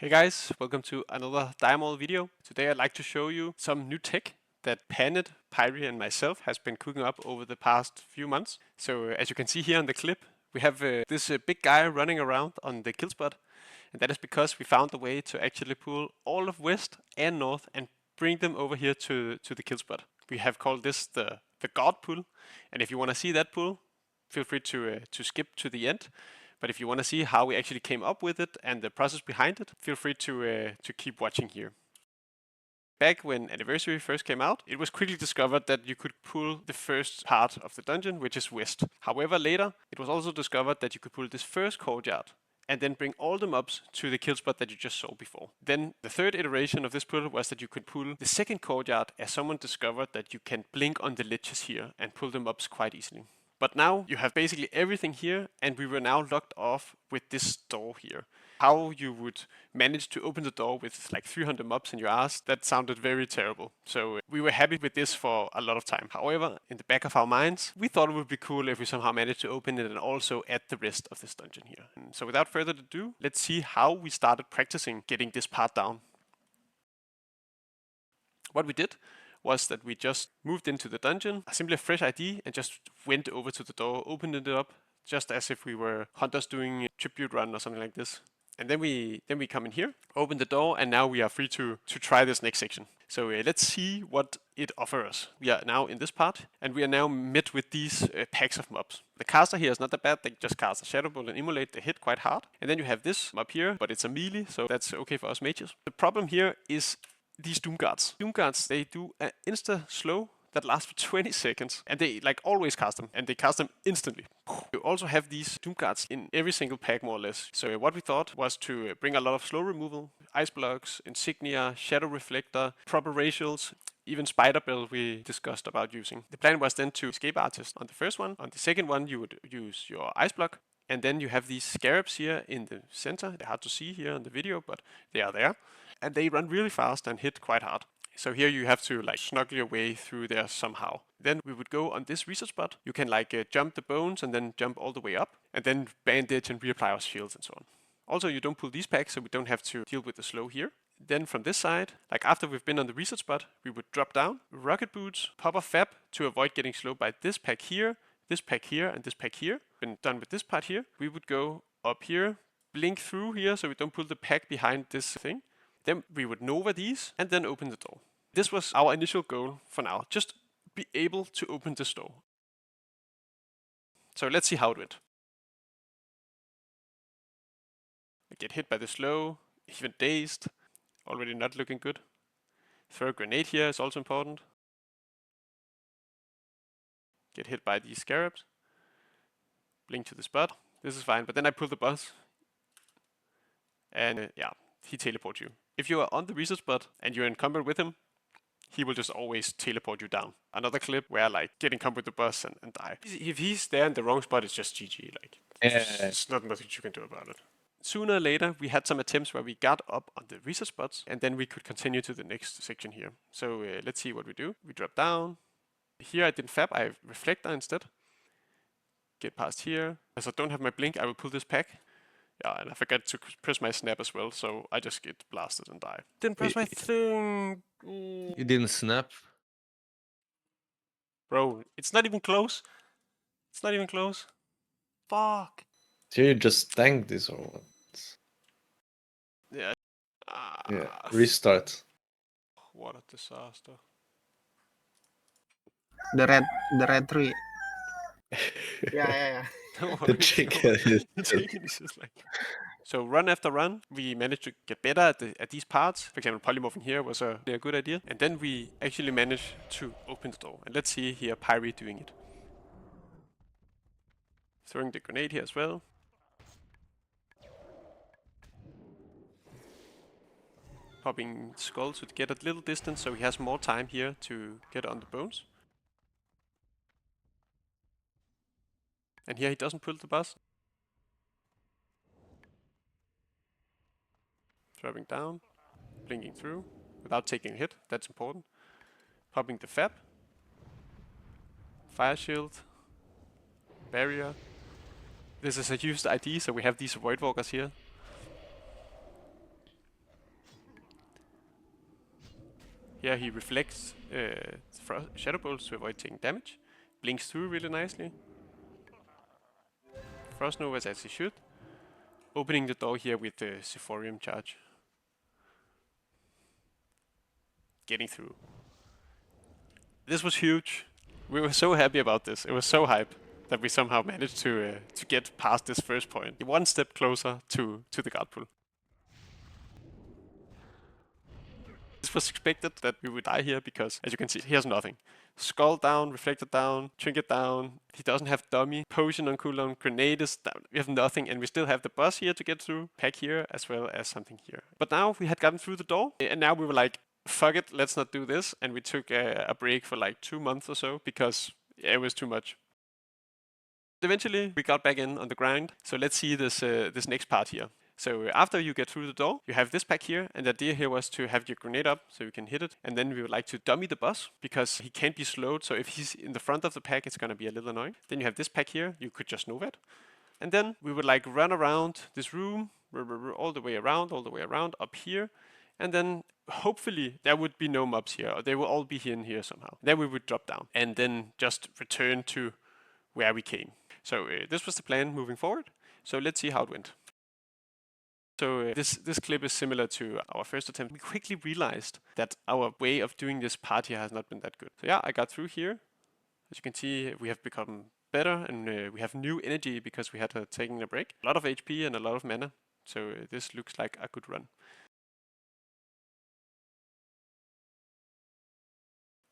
Hey guys, welcome to another DMW video. Today I'd like to show you some new tech that Panit, Pyrie and myself has been cooking up over the past few months. So as you can see here on the clip, we have this big guy running around on the kill spot, and that is because we found a way to actually pull all of West and North and bring them over here to the kill spot. We have called this the God pull, and if you want to see that pull, feel free to skip to the end. But if you want to see how we actually came up with it and the process behind it, feel free to keep watching here. Back when Anniversary first came out, it was quickly discovered that you could pull the first part of the dungeon, which is West. However, later, it was also discovered that you could pull this first courtyard and then bring all the mobs to the kill spot that you just saw before. Then the third iteration of this pull was that you could pull the second courtyard as someone discovered that you can blink on the ledges here and pull the mobs quite easily. But now you have basically everything here, and we were now locked off with this door here. How you would manage to open the door with like 300 mobs in your ass, that sounded very terrible. So we were happy with this for a lot of time. However, in the back of our minds, we thought it would be cool if we somehow managed to open it and also add the rest of this dungeon here. And so without further ado, let's see how we started practicing getting this part down. What we did was that we just moved into the dungeon, simply a fresh ID, and just went over to the door, opened it up, just as if we were hunters doing a tribute run or something like this. And then we come in here, open the door, and now we are free to try this next section. So let's see what it offers us. We are now in this part, and we are now met with these packs of mobs. The caster here is not that bad, they just cast a Shadow Bolt and immolate, they hit quite hard. And then you have this mob here, but it's a melee, so that's okay for us mages. The problem here is these Doom Guards. Doom Guards, they do an insta slow that lasts for 20 seconds, and they like always cast them, and they cast them instantly. You also have these Doom Guards in every single pack more or less. So what we thought was to bring a lot of slow removal, ice blocks, insignia, shadow reflector, proper racials, even spider bell we discussed about using. The plan was then to escape artist on the first one. On the second one you would use your ice block, and then you have these scarabs here in the center. They're hard to see here in the video, but they are there. And they run really fast and hit quite hard. So here you have to like snuggle your way through there somehow. Then we would go on this research spot. You can like jump the bones and then jump all the way up, and then bandage and reapply our shields and so on. Also, you don't pull these packs, so we don't have to deal with the slow here. Then from this side, like after we've been on the research spot, we would drop down, rocket boots, pop a fab to avoid getting slowed by this pack here, this pack here, and this pack here. When done with this part here, we would go up here, blink through here so we don't pull the pack behind this thing. Then we would Nova these and then open the door. This was our initial goal for now, just be able to open this door. So let's see how it went. I get hit by the slow, even dazed, already not looking good. Throw a grenade here is also important. Get hit by these scarabs. Blink to the spot. This is fine, but then I pull the boss. And yeah, he teleports you. If you are on the research spot and you're in combat with him, he will just always teleport you down. Another clip where like get in combat with the boss and die. If he's there in the wrong spot, it's just GG. Like it's not much you can do about it. Sooner or later, we had some attempts where we got up on the research spots, and then we could continue to the next section here. So let's see what we do. We drop down. Here I didn't fab, I reflector instead. Get past here. As I don't have my blink, I will pull this pack. Yeah, and I forgot to press my snap as well, so I just get blasted and die. Didn't press my thing. You didn't snap? Bro, it's not even close. It's not even close. Fuck. So you just tanked this or what? Yeah. Yeah, restart. What a disaster. The red tree. Yeah. The chicken is The chicken is just like. So run after run, we managed to get better at these parts. For example, polymorphing here was a good idea. And then we actually managed to open the door. And let's see here Pyrie doing it. Throwing the grenade here as well. Popping skull to get a little distance so he has more time here to get on the bones. And here he doesn't pull the boss. Dropping down, blinking through without taking a hit, that's important. Popping the fab. Fire shield. Barrier. This is a used ID, so we have these void walkers here. Here he reflects shadow bolts to avoid taking damage. Blinks through really nicely. Frost Nova as he should. Opening the door here with the Sephorium charge. Getting through. This was huge. We were so happy about this. It was so hype that we somehow managed to get past this first point. One step closer to the guard pool. This was expected that we would die here because, as you can see, he has nothing. Skull down, Reflector down, Trinket down. He doesn't have Dummy, Potion on cooldown, Grenade is down. We have nothing, and we still have the boss here to get through, Pack here, as well as something here. But now we had gotten through the door, and now we were like, fuck it, let's not do this. And we took a break for like 2 months or so because it was too much. Eventually, we got back in on the grind. So let's see this next part here. So after you get through the door, you have this pack here, and the idea here was to have your grenade up so you can hit it, and then we would like to dummy the boss because he can't be slowed, so if he's in the front of the pack, it's gonna be a little annoying. Then you have this pack here, you could just Nova it. And then we would like run around this room, all the way around, up here, and then hopefully there would be no mobs here, or they will all be in here somehow. Then we would drop down, and then just return to where we came. So this was the plan moving forward, so let's see how it went. So this clip is similar to our first attempt. We quickly realized that our way of doing this part here has not been that good. So yeah, I got through here. As you can see, we have become better, and we have new energy because we had taken a break. A lot of HP and a lot of mana. So this looks like a good run.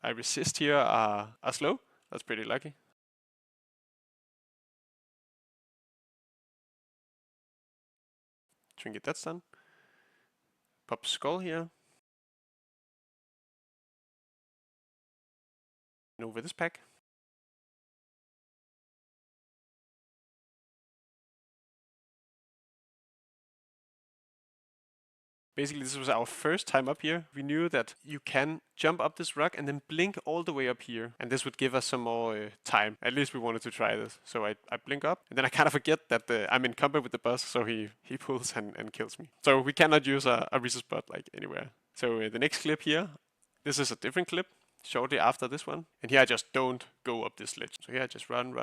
I resist here are slow. That's pretty lucky. Trinket, that's done. Pop Skull here. And over this pack. Basically, this was our first time up here. We knew that you can jump up this rock and then blink all the way up here. And this would give us some more time. At least we wanted to try this. So I blink up, and then I kind of forget that I'm in combat with the boss, so he pulls and kills me. So we cannot use a reset spot like anywhere. So the next clip here, this is a different clip. Shortly after this one. And here I just don't go up this ledge. So here I just run.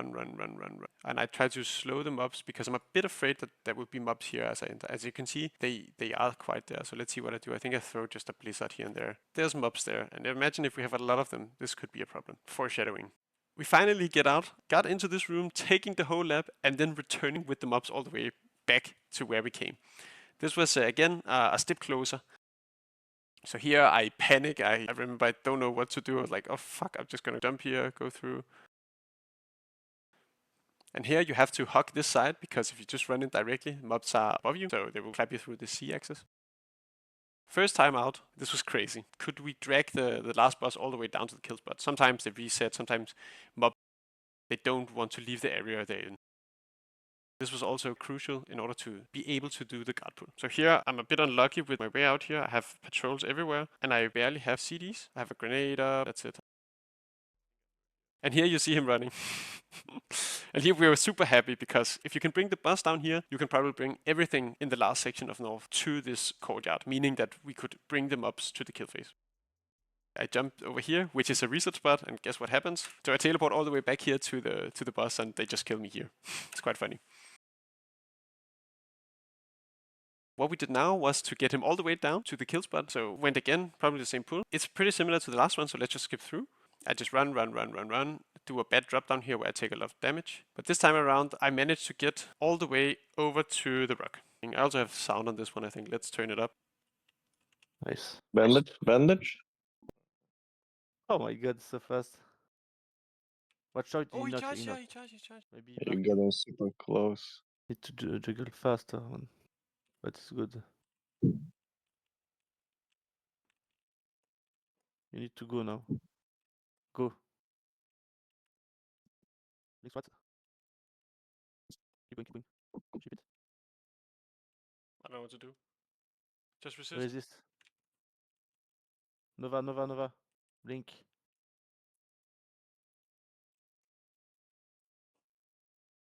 And I try to slow the mobs because I'm a bit afraid that there will be mobs here as I enter. As you can see, they are quite there. So let's see what I do. I think I throw just a blizzard here and there. There's mobs there. And imagine if we have a lot of them, this could be a problem. Foreshadowing. We finally got into this room, taking the whole lab, and then returning with the mobs all the way back to where we came. This was, again, a step closer. So here I panic. I remember I don't know what to do. I was like, oh fuck, I'm just gonna jump here, go through. And here you have to hug this side because if you just run in directly, mobs are above you, so they will clap you through the C-axis. First time out, this was crazy. Could we drag the last boss all the way down to the kill spot? Sometimes they reset, sometimes mobs, they don't want to leave the area they're in. This was also crucial in order to be able to do the guard pull. So here I'm a bit unlucky with my way out here. I have patrols everywhere and I barely have CDs. I have a grenade up, that's it. And here you see him running. And here we were super happy because if you can bring the boss down here, you can probably bring everything in the last section of North to this courtyard, meaning that we could bring them up to the kill phase. I jumped over here, which is a reset spot, and guess what happens? So I teleport all the way back here to the boss and they just kill me here. It's quite funny. What we did now was to get him all the way down to the kill spot. So went again, probably the same pool. It's pretty similar to the last one, so let's just skip through. I just run, do a bad drop down here where I take a lot of damage. But this time around, I managed to get all the way over to the rock. I also have sound on this one, I think. Let's turn it up. Nice. Bandage? Oh my god, so fast. Watch out, Oh, he not charged, enough. he charged. Maybe You got him super close. need to juggle faster, man. But it's good. You need to go now. Go. Next what? Keep going. Ship it. I don't know what to do. Just resist. Resist. Nova. Blink.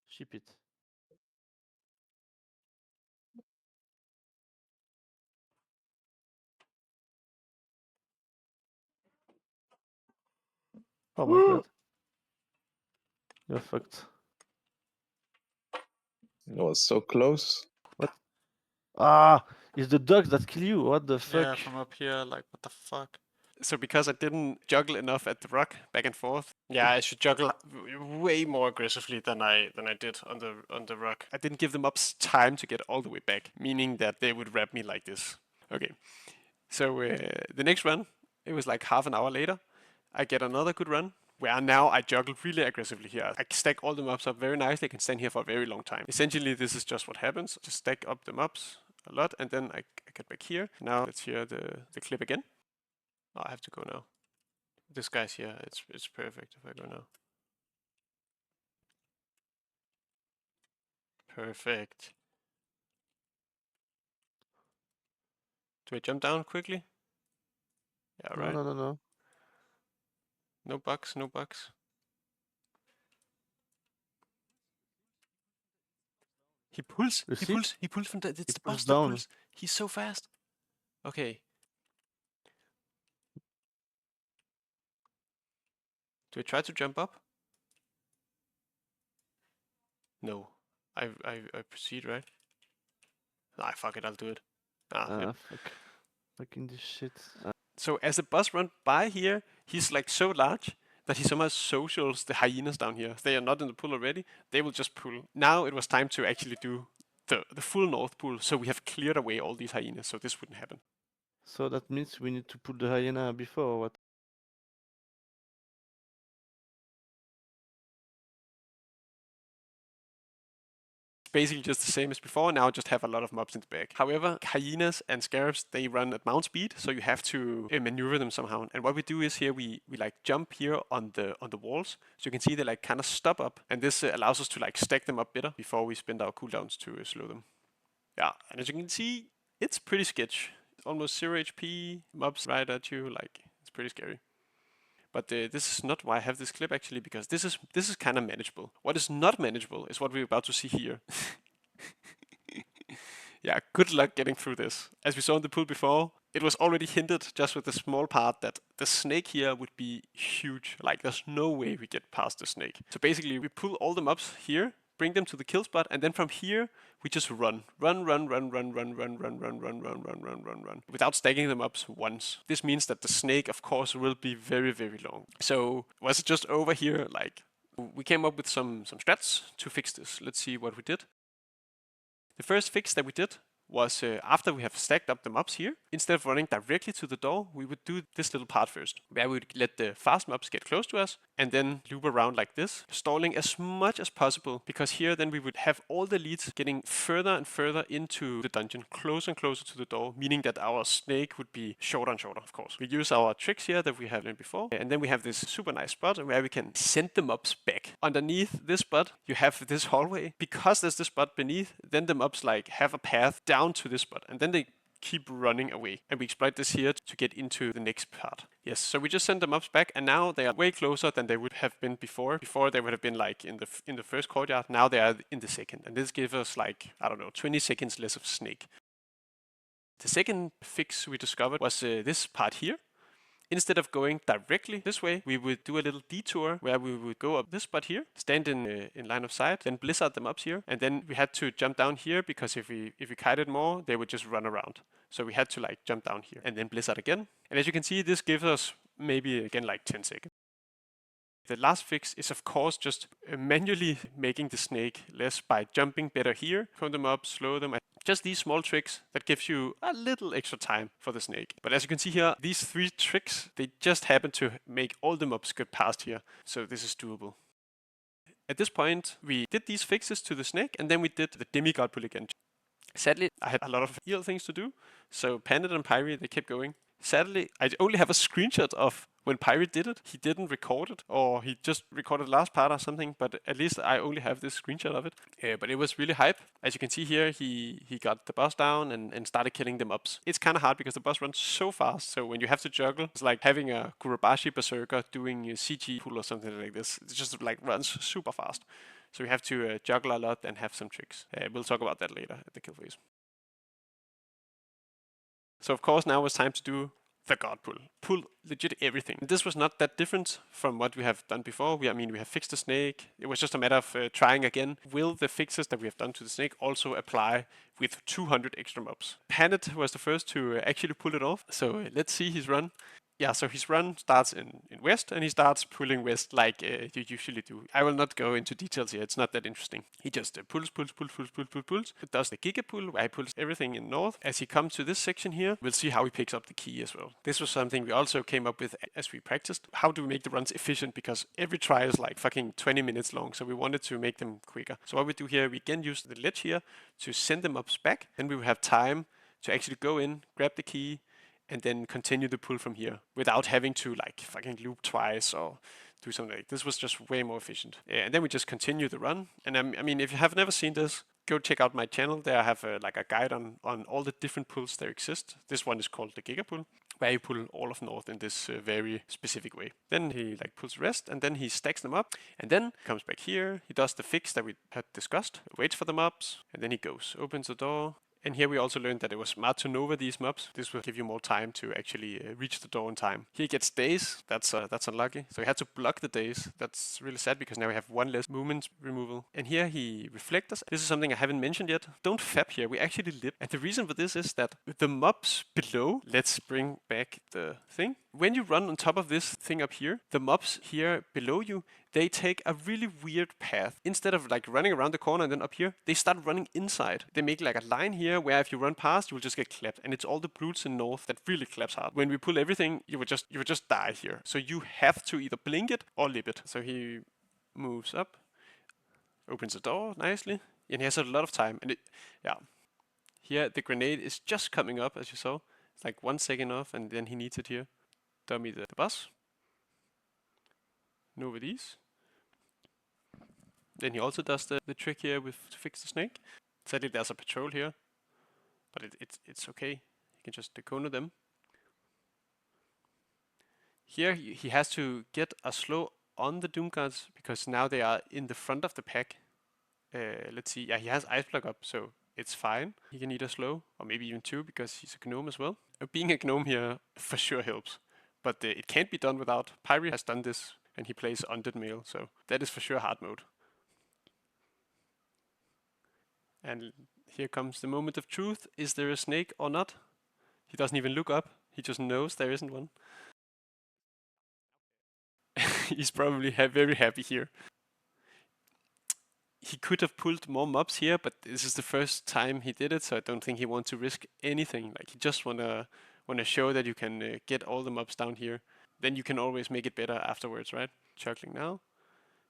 Ship it. Oh my god. You're fucked. It was so close. Ah, it's the dogs that kill you. What the fuck? Yeah, from up here, like, what the fuck? So because I didn't juggle enough at the rock back and forth, yeah, I should juggle way more aggressively than I did on the rock. I didn't give them up time to get all the way back, meaning that they would wrap me like this. Okay, so the next run, it was like half an hour later, I get another good run where now I juggle really aggressively here. I stack all the mobs up very nicely. I can stand here for a very long time. Essentially, this is just what happens. Just stack up the mobs a lot, and then I get back here. Now let's hear the clip again. Oh, I have to go now. This guy's here. It's perfect if I go now. Perfect. Do I jump down quickly? Yeah, right. No. No bugs, no bugs. He pulls. You He see? pulls. He pulls from the. It's the pulls boss that down. pulls. He's so fast. Okay. Do I try to jump up? No. I proceed, right? Nah, fuck it, I'll do it. Ah, Fuck. Fucking this shit. So as the boss run by here, he's like so large that he somehow socials the hyenas down here. They are not in the pool already. They will just pull. Now it was time to actually do the full north pool, so we have cleared away all these hyenas, so this wouldn't happen. So that means we need to put the hyena before or what? Basically just the same as before, now just have a lot of mobs in the back. However, hyenas and scarabs, they run at mount speed, so you have to maneuver them somehow. And what we do is here, we like jump here on the walls, so you can see they like kind of stop up, and this allows us to like stack them up better before we spend our cooldowns to slow them. Yeah, and as you can see, it's pretty sketch. Almost 0 HP, mobs right at you, like, it's pretty scary. But this is not why I have this clip actually, because this is kind of manageable. What is not manageable is what we're about to see here. Yeah, good luck getting through this. As we saw in the pool before, it was already hinted just with the small part that the snake here would be huge. Like, there's no way we get past the snake. So basically, we pull all the mobs here, bring them to the kill spot, and then from here, we just run. Run, without stacking them up once. This means that the snake, of course, will be very, very long. So, was it just over here? Like, we came up with some strats to fix this. Let's see what we did. The first fix that we did was after we have stacked up the mobs here, instead of running directly to the door, we would do this little part first, where we would let the fast mobs get close to us and then loop around like this, stalling as much as possible, because here then we would have all the leads getting further and further into the dungeon, closer and closer to the door, meaning that our snake would be shorter and shorter, of course. We use our tricks here that we have learned before, and then we have this super nice spot where we can send the mobs back. Underneath this spot, you have this hallway. Because there's this spot beneath, then the mobs like have a path down to this spot, and then they keep running away. And we exploit this here to get into the next part. Yes, so we just send the mobs back, and now they are way closer than they would have been before. Before they would have been like in the first courtyard, now they are in the second. And this gives us like, I don't know, 20 seconds less of snake. The second fix we discovered was this part here. Instead of going directly this way, we would do a little detour where we would go up this spot here, stand in line of sight, then blizzard them up here, and then we had to jump down here because if we kited more, they would just run around. So we had to like jump down here and then blizzard again. And as you can see, this gives us maybe again like 10 seconds. The last fix is of course just manually making the snake less by jumping better here, phone them up, slow them. Just these small tricks that gives you a little extra time for the snake. But as you can see here, these 3 tricks, they just happen to make all the mobs get past here. So this is doable. At this point, we did these fixes to the snake, and then we did the demigod pull again. Sadly, I had a lot of other things to do, so Pandit and Pyrie, they kept going. Sadly, I only have a screenshot of when Pyrie did it. He didn't record it, or he just recorded the last part or something, but at least I only have this screenshot of it. But it was really hype. As you can see here, he got the boss down and started killing the mobs. It's kind of hard because the boss runs so fast, so when you have to juggle, it's like having a Kurobashi Berserker doing a CG pull or something like this. It just like runs super fast. So you have to juggle a lot and have some tricks. We'll talk about that later at the kill phase. So of course now it's time to do the God pull legit everything. And this was not that different from what we have done before. We have fixed the snake. It was just a matter of trying again. Will the fixes that we have done to the snake also apply with 200 extra mobs? Planet was the first to actually pull it off. So let's see his run. Yeah, so his run starts in west, and he starts pulling west like you usually do. I will not go into details here, it's not that interesting. He just pulls. It does the giga pull, where he pulls everything in north. As he comes to this section here, we'll see how he picks up the key as well. This was something we also came up with as we practiced. How do we make the runs efficient? Because every try is like fucking 20 minutes long, so we wanted to make them quicker. So what we do here, we again use the ledge here to send them up back, and we will have time to actually go in, grab the key, and then continue the pull from here without having to like fucking loop twice or do something like this. Was just way more efficient. And then we just continue the run. And I mean, if you have never seen this, go check out my channel. There I have like a guide on all the different pulls there exist. This one is called the Giga Pull, where you pull all of North in this very specific way. Then he like pulls the rest, and then he stacks them up, and then comes back here. He does the fix that we had discussed, waits for the mobs, and then he goes, opens the door. And here we also learned that it was smart to nova these mobs. This will give you more time to actually reach the door in time. Here he gets days. That's unlucky. So he had to block the days. That's really sad because now we have one less movement removal. And here he reflectors. This is something I haven't mentioned yet. Don't fab here. We actually lip. And the reason for this is that the mobs below, let's bring back the thing. When you run on top of this thing up here, the mobs here below you, they take a really weird path. Instead of like running around the corner and then up here, they start running inside. They make like a line here where if you run past, you will just get clapped. And it's all the brutes in north that really claps hard. When we pull everything, you would just die here. So you have to either blink it or lip it. So he moves up, opens the door nicely, and he has a lot of time. And here the grenade is just coming up, as you saw. It's like 1 second off, and then he needs it here. Dummy the bus. Nova these. Then he also does the trick here with to fix the snake. Sadly, there's a patrol here, but it's okay. You can just deconer them. Here he has to get a slow on the Doom Guards because now they are in the front of the pack. Let's see. Yeah, he has ice block up, so it's fine. He can either slow or maybe even two because he's a gnome as well. Being a gnome here for sure helps, but it can't be done without. Pyri has done this and he plays undead male, so that is for sure hard mode. And here comes the moment of truth. Is there a snake or not? He doesn't even look up. He just knows there isn't one. He's probably very happy here. He could have pulled more mobs here, but this is the first time he did it, so I don't think he wants to risk anything. Like he just wanna show that you can get all the mobs down here. Then you can always make it better afterwards, right? Juggling now.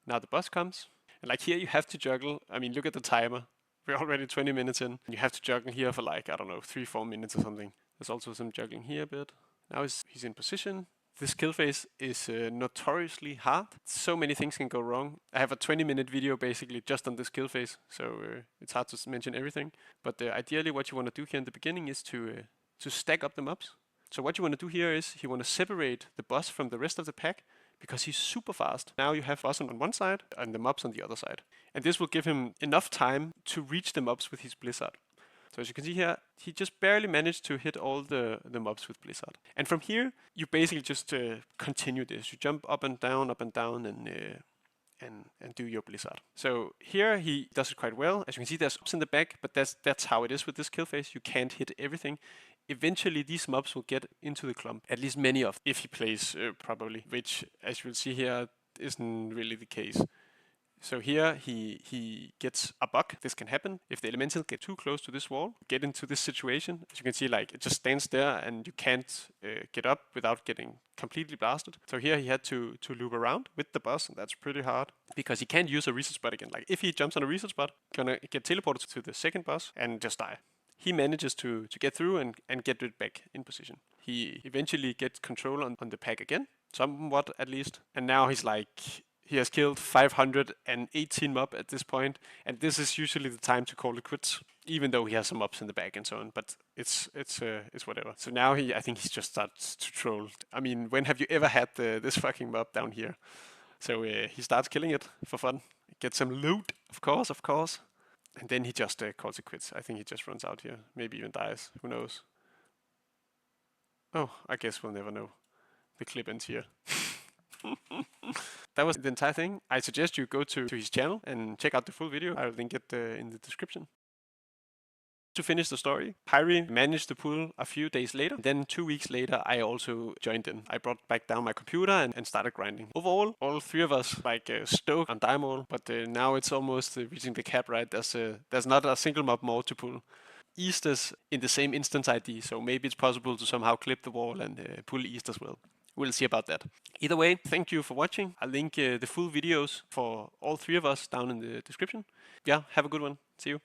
Now the boss comes. And like here you have to juggle. I mean, look at the timer. We're already 20 minutes in. You have to juggle here for like, I don't know, 3-4 minutes or something. There's also some juggling here a bit. Now he's in position. This kill phase is notoriously hard. So many things can go wrong. I have a 20-minute video basically just on this kill phase, so it's hard to mention everything. But ideally what you want to do here in the beginning is to stack up the mobs. So what you want to do here is you want to separate the boss from the rest of the pack, because he's super fast. Now you have boss on one side and the mobs on the other side. And this will give him enough time to reach the mobs with his Blizzard. So as you can see here, he just barely managed to hit all the mobs with Blizzard. And from here, you basically just continue this. You jump up and down, and do your Blizzard. So here he does it quite well. As you can see, there's mobs in the back, but that's how it is with this kill phase. You can't hit everything. Eventually these mobs will get into the clump, at least many of them, if he plays properly, which as you will see here isn't really the case. So here he gets a bug. This can happen if the elemental get too close to this wall, get into this situation. As you can see, like it just stands there and you can't get up without getting completely blasted. So here he had to loop around with the boss, and that's pretty hard because he can't use a reset spot again. Like if he jumps on a reset spot, gonna get teleported to the second boss and just die. He manages to get through and get it back in position. He eventually gets control on the pack again, somewhat at least. And now he's like, he has killed 518 mob at this point, and this is usually the time to call it quits, even though he has some mobs in the back and so on. But it's whatever. So now I think he just starts to troll. I mean, when have you ever had this fucking mob down here? So he starts killing it for fun. Get some loot, of course. And then he just calls it quits. I think he just runs out here. Maybe even dies. Who knows? Oh, I guess we'll never know. The clip ends here. That was the entire thing. I suggest you go to his channel and check out the full video. I'll link it in the description. To finish the story, Pyri managed to pull a few days later. Then 2 weeks later, I also joined in. I brought back down my computer and started grinding. Overall, all three of us stoked on Diamond, but now it's almost reaching the cap, right? There's not a single mob more to pull. East is in the same instance ID, so maybe it's possible to somehow clip the wall and pull East as well. We'll see about that. Either way, thank you for watching. I'll link the full videos for all three of us down in the description. Yeah, have a good one. See you.